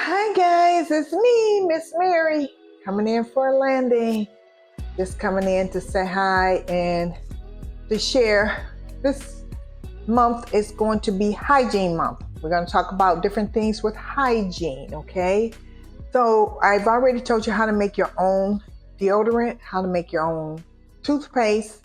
Hi guys, it's me, Miss Mary, coming in for a landing. Just coming in to say hi and to share. This month is going to be Hygiene Month. We're going to talk about different things with hygiene, okay? So I've already told you how to make your own deodorant, how to make your own toothpaste.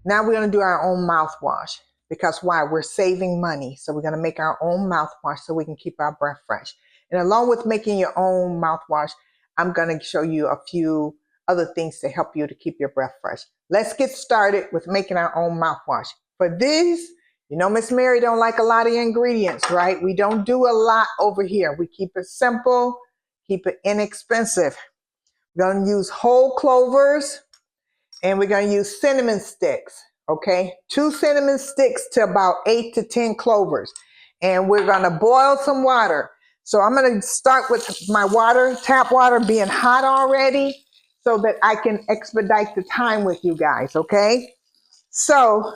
Now we're going to do our own mouthwash because why? We're saving money. So we're going to make our own mouthwash so we can keep our breath fresh. And along with making your own mouthwash, I'm going to show you a few other things to help you to keep your breath fresh. Let's get started with making our own mouthwash. For this, you know, Miss Mary don't like a lot of ingredients, right? We don't do a lot over here. We keep it simple, keep it inexpensive. We're going to use whole clovers and we're going to use cinnamon sticks, okay? 2 cinnamon sticks to about 8 to 10 clovers. And we're going to boil some water. So I'm going to start with my water, tap water being hot already so that I can expedite the time with you guys, okay? So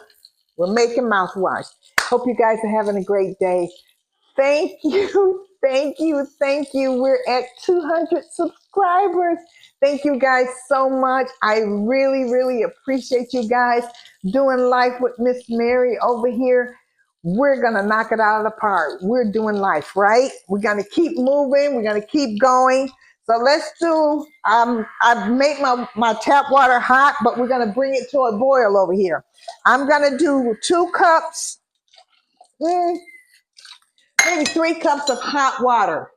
we're making mouthwash. Hope you guys are having a great day. Thank you, thank you, thank you. We're at 200 subscribers. Thank you guys so much. I really, really appreciate you guys doing life with Miss Mary over here. We're going to knock it out of the park. We're doing life, right? We're going to keep moving. We're going to keep going. So let's do, I've made my tap water hot, but we're going to bring it to a boil over here. I'm going to do 2 cups, maybe 3 cups of hot water.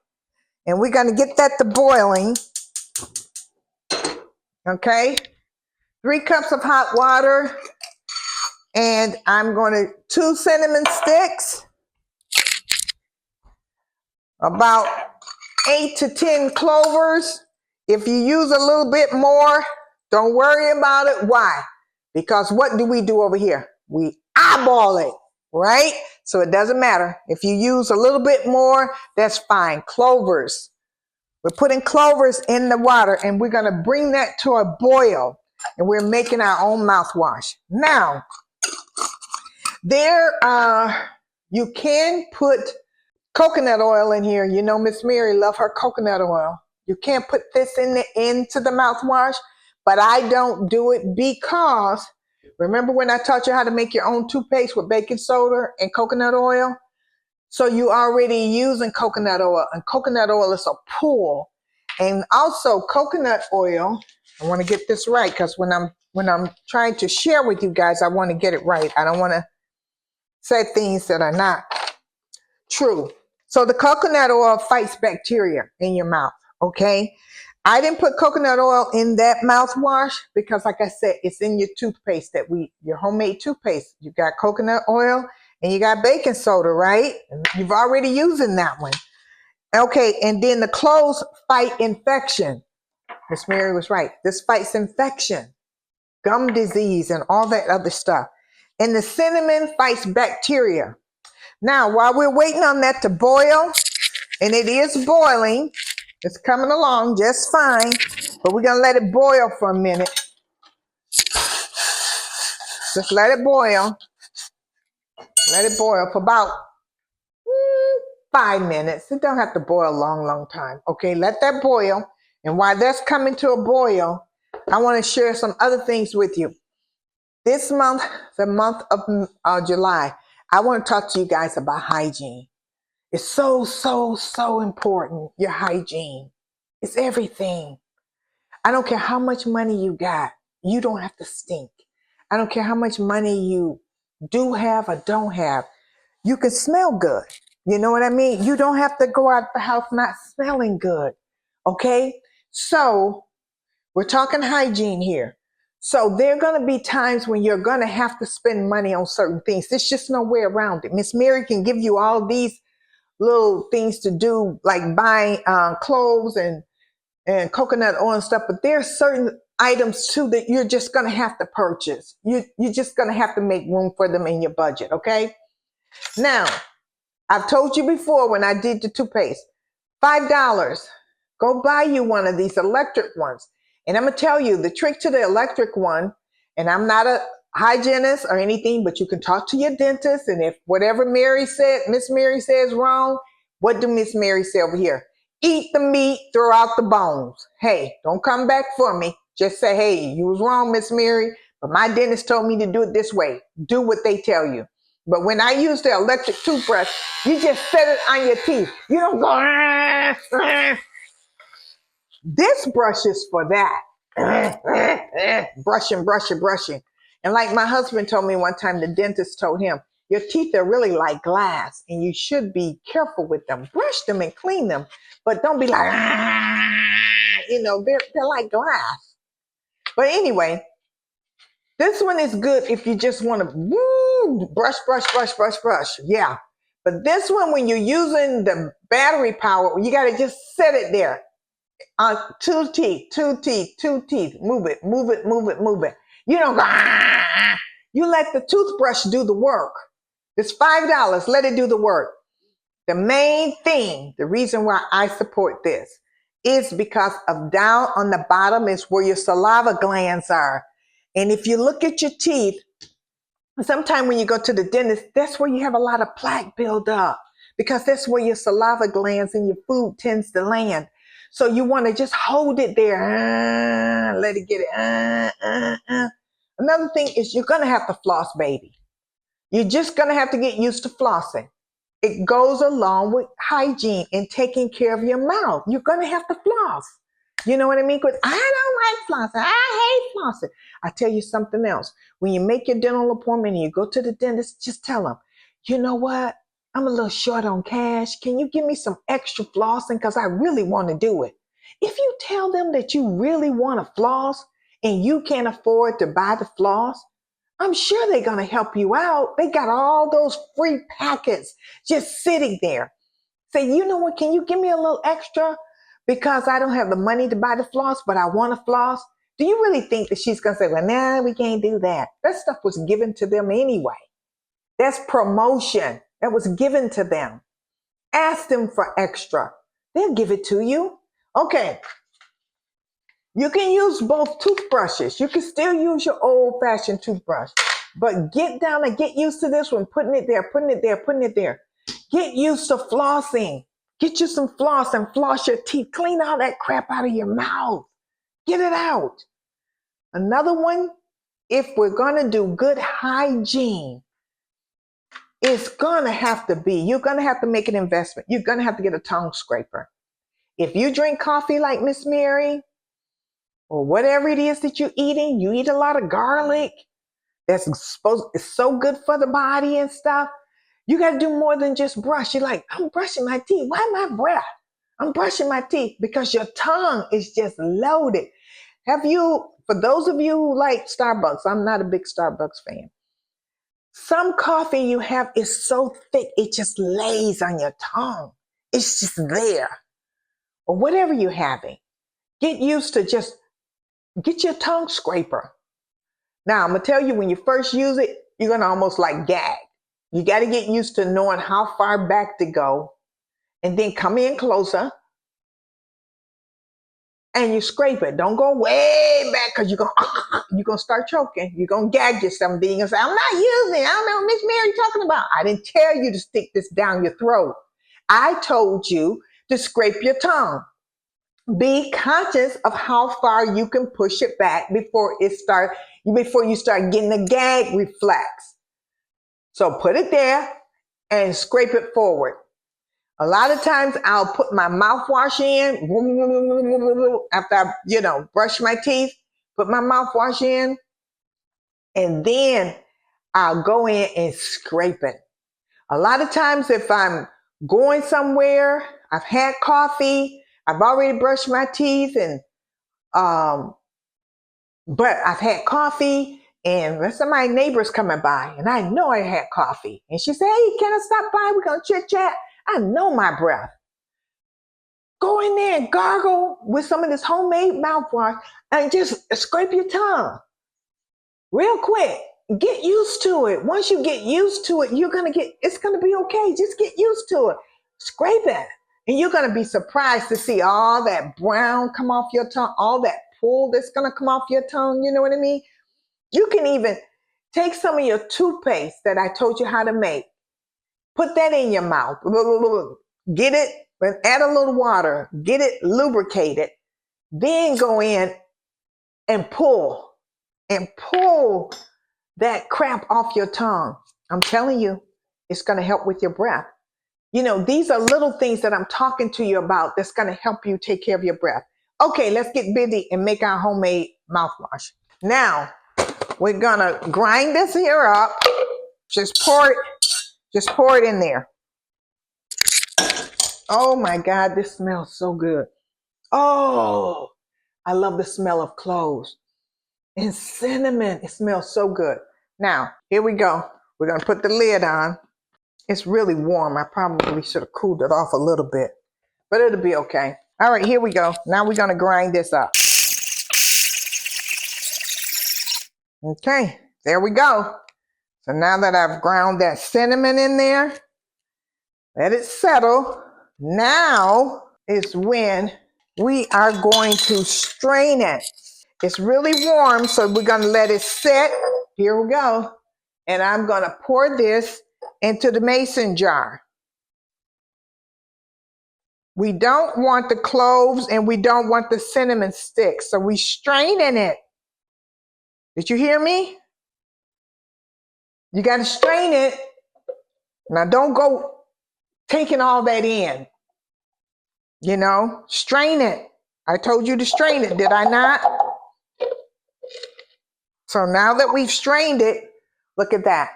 And we're going to get that to boiling. Okay. 3 cups of hot water. And I'm going to 2 cinnamon sticks. About 8 to 10 clovers. If you use a little bit more, don't worry about it. Why? Because what do we do over here? We eyeball it, right? So it doesn't matter. If you use a little bit more, that's fine. Clovers. We're putting clovers in the water and we're going to bring that to a boil and we're making our own mouthwash. Now, you can put coconut oil in here. You know, Miss Mary love her coconut oil. You can't put this into the mouthwash, but I don't do it because remember when I taught you how to make your own toothpaste with baking soda and coconut oil? So you already using coconut oil, and coconut oil is a pool. And also coconut oil, I want to get this right because when I'm trying to share with you guys, I want to get it right. I don't want to say things that are not true. So the coconut oil fights bacteria in your mouth, okay? I didn't put coconut oil in that mouthwash because like I said, it's in your toothpaste your homemade toothpaste. You got coconut oil and you got baking soda, right? You've already using that one. Okay, and then the cloves fight infection. Miss Mary was right. This fights infection, gum disease, and all that other stuff. And the cinnamon fights bacteria. Now, while we're waiting on that to boil, and it is boiling, it's coming along just fine, but we're going to let it boil for a minute. Just let it boil. Let it boil for about 5 minutes. It don't have to boil a long, long time. Okay, let that boil. And while that's coming to a boil, I want to share some other things with you. This month, the month of July, I want to talk to you guys about hygiene. It's so, so, so important, your hygiene. It's everything. I don't care how much money you got. You don't have to stink. I don't care how much money you do have or don't have. You can smell good. You know what I mean? You don't have to go out the house not smelling good. Okay? So we're talking hygiene here. So there are going to be times when you're going to have to spend money on certain things. There's just no way around it. Miss Mary can give you all these little things to do, like buying cloves and coconut oil and stuff, but there's certain items too that you're just going to have to purchase. You're just going to have to make room for them in your budget, okay? Now, I've told you before when I did the toothpaste, $5. Go buy you one of these electric ones. And I'm going to tell you the trick to the electric one, and I'm not a hygienist or anything, but you can talk to your dentist, and if whatever Miss Mary says wrong, what do Miss Mary say over here? Eat the meat, throw out the bones. Hey, don't come back for me. Just say, hey, you was wrong, Miss Mary, but my dentist told me to do it this way. Do what they tell you. But when I use the electric toothbrush, you just set it on your teeth. You don't go, this brush is for that. Brushing, brushing, brushing. And like my husband told me one time, the dentist told him, your teeth are really like glass and you should be careful with them. Brush them and clean them, but don't be like, they're like glass. But anyway, this one is good if you just want to brush, brush, brush, brush, brush. Yeah. But this one, when you're using the battery power, you got to just set it there. Two teeth, two teeth, two teeth. Move it, move it, move it, move it. You don't go, you let the toothbrush do the work. It's $5. Let it do the work. The main thing, the reason why I support this is because of down on the bottom is where your saliva glands are. And if you look at your teeth, sometimes when you go to the dentist, that's where you have a lot of plaque build up because that's where your saliva glands and your food tends to land. So you want to just hold it there. Let it get it. Another thing is you're going to have to floss, baby. You're just going to have to get used to flossing. It goes along with hygiene and taking care of your mouth. You're going to have to floss. You know what I mean? Because I don't like flossing. I hate flossing. I tell you something else. When you make your dental appointment and you go to the dentist, just tell them, you know what? I'm a little short on cash. Can you give me some extra flossing? Because I really want to do it. If you tell them that you really want to floss and you can't afford to buy the floss, I'm sure they're going to help you out. They got all those free packets just sitting there. Say, you know what? Can you give me a little extra? Because I don't have the money to buy the floss, but I want to floss. Do you really think that she's going to say, well, nah, we can't do that? That stuff was given to them anyway. That's promotion that was given to them. Ask them for extra. They'll give it to you. Okay. You can use both toothbrushes. You can still use your old-fashioned toothbrush, but get down and get used to this one, putting it there, putting it there, putting it there. Get used to flossing. Get you some floss and floss your teeth. Clean all that crap out of your mouth. Get it out. Another one, if we're going to do good hygiene, it's going to have to be, you're going to have to make an investment. You're going to have to get a tongue scraper. If you drink coffee like Miss Mary, or whatever it is that you're eating, you eat a lot of garlic, it's so good for the body and stuff. You got to do more than just brush. You're like, I'm brushing my teeth. Why my breath? I'm brushing my teeth because your tongue is just loaded. For those of you who like Starbucks, I'm not a big Starbucks fan. Some coffee you have is so thick, it just lays on your tongue. It's just there. Or whatever you're having. Get used to just get your tongue scraper. Now, I'm going to tell you, when you first use it, you're going to almost like gag. You got to get used to knowing how far back to go and then come in closer and you scrape it. Don't go way back because you're going to start choking. You're going to gag yourself. Then you're going to say, I'm not using it. I don't know what Miss Mary talking about. I didn't tell you to stick this down your throat. I told you to scrape your tongue. Be conscious of how far you can push it back before you start getting the gag reflex. So put it there and scrape it forward. A lot of times I'll put my mouthwash in after I, brush my teeth, put my mouthwash in, and then I'll go in and scrape it. A lot of times if I'm going somewhere, I've had coffee, I've already brushed my teeth, but I've had coffee and some of my neighbors coming by and I know I had coffee. And she said, hey, can I stop by? We're going to chit chat. I know my breath. Go in there and gargle with some of this homemade mouthwash and just scrape your tongue real quick. Get used to it. Once you get used to it, it's going to be okay. Just get used to it. Scrape it. And you're going to be surprised to see all that brown come off your tongue, all that pull that's going to come off your tongue. You know what I mean? You can even take some of your toothpaste that I told you how to make. Put that in your mouth. Get it But add a little water, get it lubricated, then go in and pull that crap off your tongue. I'm telling you, it's going to help with your breath. You know, these are little things that I'm talking to you about that's going to help you take care of your breath. Okay, let's get busy and make our homemade mouthwash. Now, we're going to grind this here up. Just pour it in there. Oh my God, this smells so good. Oh, I love the smell of cloves and cinnamon. It smells so good. Now, here we go. We're going to put the lid on. It's really warm. I probably should have cooled it off a little bit, but it'll be okay. All right, here we go. Now we're going to grind this up. Okay, there we go. So now that I've ground that cinnamon in there, let it settle. Now is when we are going to strain it. It's really warm, so we're going to let it sit. Here we go. And I'm going to pour this into the mason jar. We don't want the cloves and we don't want the cinnamon sticks, so we straining it. Did you hear me? You got to strain it. Now don't go taking all that in. You know, strain it. I told you to strain it, did I not? So now that we've strained it, look at that.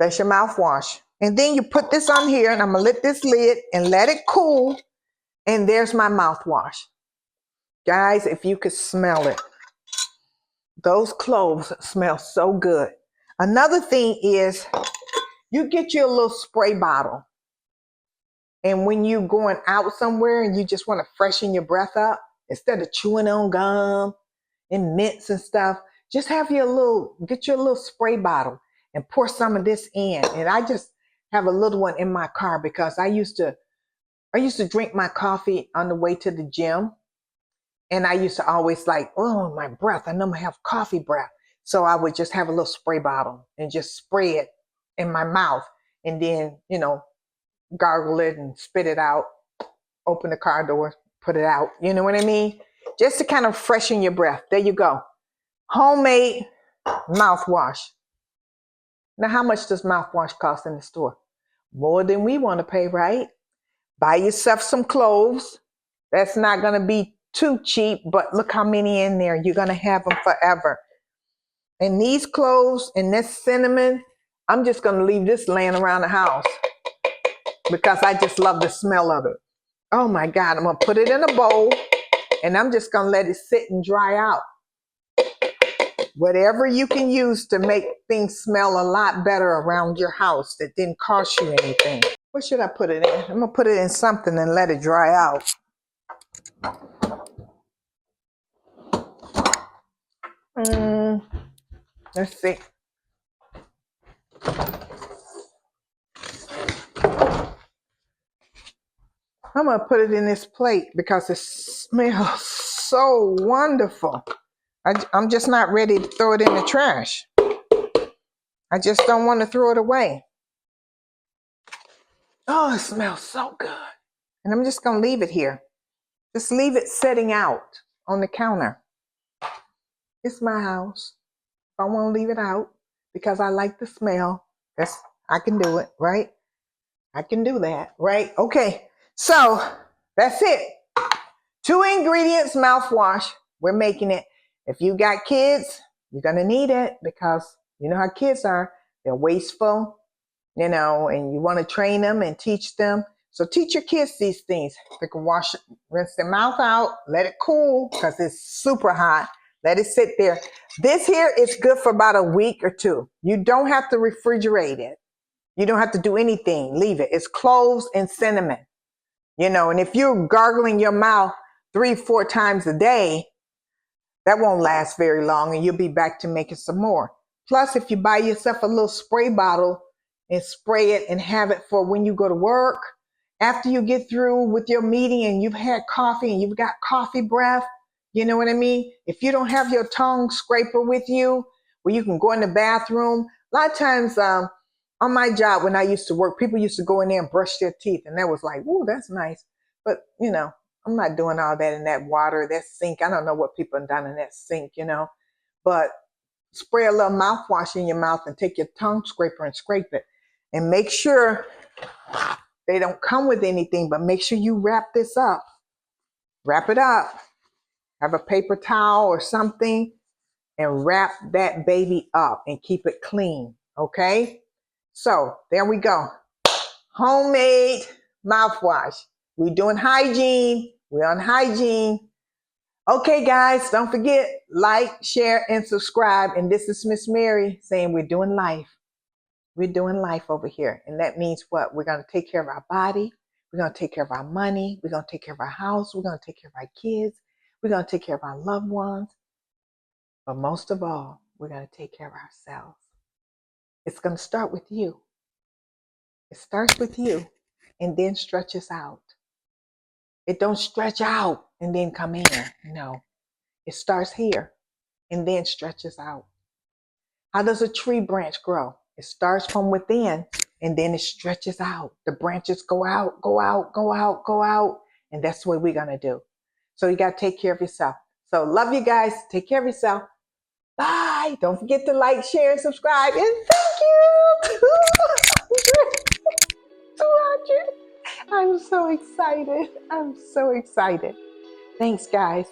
That's your mouthwash. And then you put this on here, and I'm going to lift this lid and let it cool. And there's my mouthwash. Guys, if you could smell it, those cloves smell so good. Another thing is you get you a little spray bottle. And when you're going out somewhere and you just want to freshen your breath up, instead of chewing on gum and mints and stuff, just get you a little spray bottle and pour some of this in. And I just have a little one in my car because I used to drink my coffee on the way to the gym. And I used to always oh, my breath, I know I have coffee breath. So I would just have a little spray bottle and just spray it in my mouth and then, gargle it and spit it out, open the car door, put it out. You know what I mean? Just to kind of freshen your breath. There you go. Homemade mouthwash. Now, how much does mouthwash cost in the store? More than we want to pay, right? Buy yourself some cloves. That's not going to be too cheap, but look how many in there. You're going to have them forever. And these cloves and this cinnamon, I'm just going to leave this laying around the house because I just love the smell of it. Oh my God, I'm going to put it in a bowl and I'm just going to let it sit and dry out. Whatever you can use to make things smell a lot better around your house that didn't cost you anything. What should I put it in? I'm going to put it in something and let it dry out. Let's see. I'm going to put it in this plate because it smells so wonderful. I'm just not ready to throw it in the trash. I just don't want to throw it away. Oh, it smells so good. And I'm just going to leave it here. Just leave it sitting out on the counter. It's my house. If I want to leave it out because I like the smell, I can do it, right? I can do that, right? Okay, so that's it. 2 ingredients mouthwash. We're making it. If you got kids, you're going to need it because you know how kids are. They're wasteful, and you want to train them and teach them. So teach your kids these things. They can rinse their mouth out, let it cool because it's super hot. Let it sit there. This here is good for about a week or 2. You don't have to refrigerate it. You don't have to do anything. Leave it. It's cloves and cinnamon. And if you're gargling your mouth 3-4 times a day, that won't last very long and you'll be back to making some more. Plus, if you buy yourself a little spray bottle and spray it and have it for when you go to work, after you get through with your meeting and you've had coffee and you've got coffee breath, you know what I mean? If you don't have your tongue scraper with you, where you can go in the bathroom, a lot of times On my job, when I used to work, people used to go in there and brush their teeth, and that was like, "Ooh, that's nice." But I'm not doing all that in that water, that sink. I don't know what people have done in that sink. But spray a little mouthwash in your mouth and take your tongue scraper and scrape it, and make sure they don't come with anything. But make sure you wrap this up. Wrap it up. Have a paper towel or something, and wrap that baby up and keep it clean. Okay. So there we go. Homemade mouthwash. We're doing hygiene. We're on hygiene. Okay, guys, don't forget, like, share, and subscribe. And this is Miss Mary saying we're doing life. We're doing life over here. And that means what? We're going to take care of our body. We're going to take care of our money. We're going to take care of our house. We're going to take care of our kids. We're going to take care of our loved ones. But most of all, we're going to take care of ourselves. It's going to start with you. It starts with you and then stretches out. It don't stretch out and then come in. No, it starts here and then stretches out. How does a tree branch grow? It starts from within and then it stretches out. The branches go out, go out, go out, go out. And that's what we're going to do. So you got to take care of yourself. So love you guys. Take care of yourself. Bye. Don't forget to like, share, and subscribe. And thank you. 200. I'm so excited. I'm so excited. Thanks, guys.